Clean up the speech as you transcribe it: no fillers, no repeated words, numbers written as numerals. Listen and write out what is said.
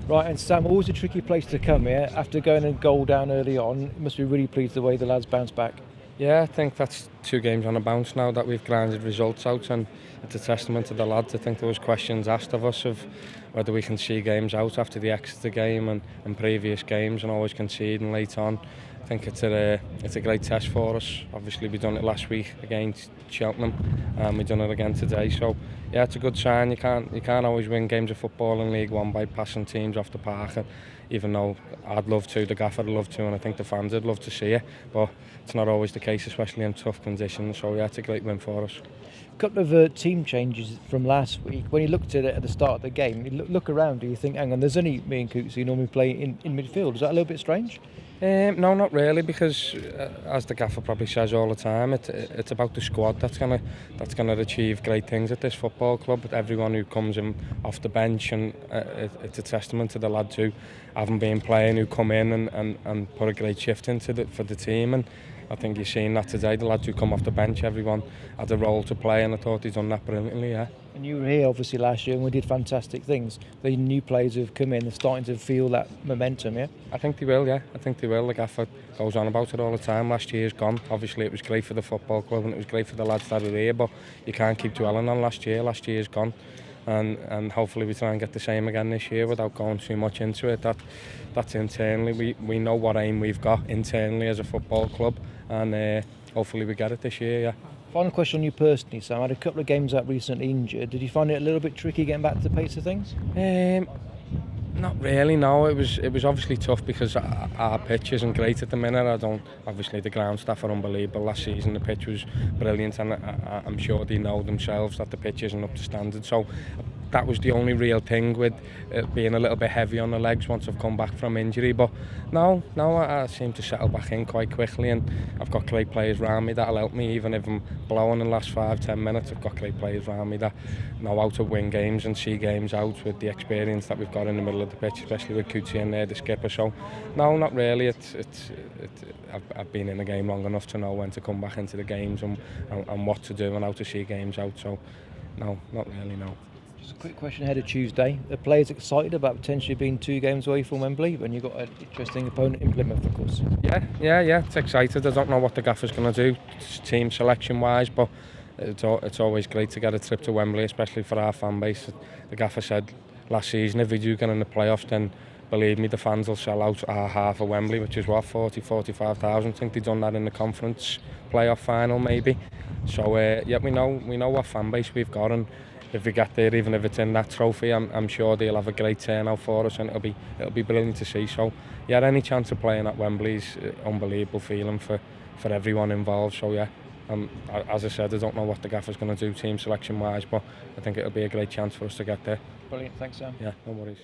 Right, and Sam, always a tricky place to come here. After going a goal down early on, you must be really pleased the way the lads bounced back. Yeah, I think that's 2 games on a bounce now that we've grinded results out, and it's a testament to the lads. I think there was questions asked of us of whether we can see games out after the Exeter game and previous games and always conceding late on. I think it's a great test for us. Obviously we done it last week against Cheltenham and we've done it again today, so yeah, it's a good sign. You can't always win games of football in League One by passing teams off the park, and even though I'd love to, the gaffer would love to, and I think the fans would love to see it, but it's not always the case, especially in tough conditions. So yeah, it's a great win for us. A couple of team changes from last week. When you looked at it at the start of the game, you look around, do you think, hang on, there's only me and Coots who normally play in midfield. Is that a little bit strange? No, not really, because as the gaffer probably says all the time, it's about the squad that's gonna achieve great things at this football club. But everyone who comes in off the bench, and it's a testament to the lads who haven't been playing, who come in and put a great shift into for the team. And I think you're seeing that today. The lads who come off the bench, everyone had a role to play, and I thought he's done that brilliantly. Yeah. And you were here obviously last year, and we did fantastic things. The new players who've come in, they're starting to feel that momentum. Yeah. I think they will. Yeah, I think they will. The gaffer goes on about it all the time. Last year's gone. Obviously, it was great for the football club and it was great for the lads that are here. But you can't keep dwelling on last year. Last year's gone. And hopefully we try and get the same again this year without going too much into it. That's internally. We know what aim we've got internally as a football club, and hopefully we get it this year. Yeah. Final question on you personally, Sam. I had a couple of games out recently injured. Did you find it a little bit tricky getting back to the pace of things? Not really, no. It was obviously tough because our pitch isn't great at the minute. Obviously the ground staff are unbelievable. Last season the pitch was brilliant, and I'm sure they know themselves that the pitch isn't up to standard. So that was the only real thing with it being a little bit heavy on the legs once I've come back from injury. But no, I seem to settle back in quite quickly, and I've got great players around me that'll help me. Even if I'm blowing in the last 5-10 minutes, I've got great players around me that know how to win games and see games out with the experience that we've got in the middle of the pitch, especially with Cootie in there, the skipper. So no, not really. I've been in the game long enough to know when to come back into the games and what to do and how to see games out. So no, not really, no. Just a quick question ahead of Tuesday. The players excited about potentially being 2 games away from Wembley when you've got an interesting opponent in Plymouth, of course. Yeah, it's excited. I don't know what the gaffer's going to do team selection wise, but it's always great to get a trip to Wembley, especially for our fan base. The gaffer said last season, if we do get in the playoffs, then believe me, the fans will sell out our half of Wembley, which is what, 45,000. I think they've done that in the conference playoff final maybe. So yeah, we know what fan base we've got, and if we get there, even if it's in that trophy, I'm sure they'll have a great turnout for us, and it'll be brilliant to see. So yeah, any chance of playing at Wembley is unbelievable feeling for everyone involved. So yeah, as I said, I don't know what the gaffer's going to do team selection wise, but I think it'll be a great chance for us to get there. Brilliant, thanks Sam. Yeah, no worries.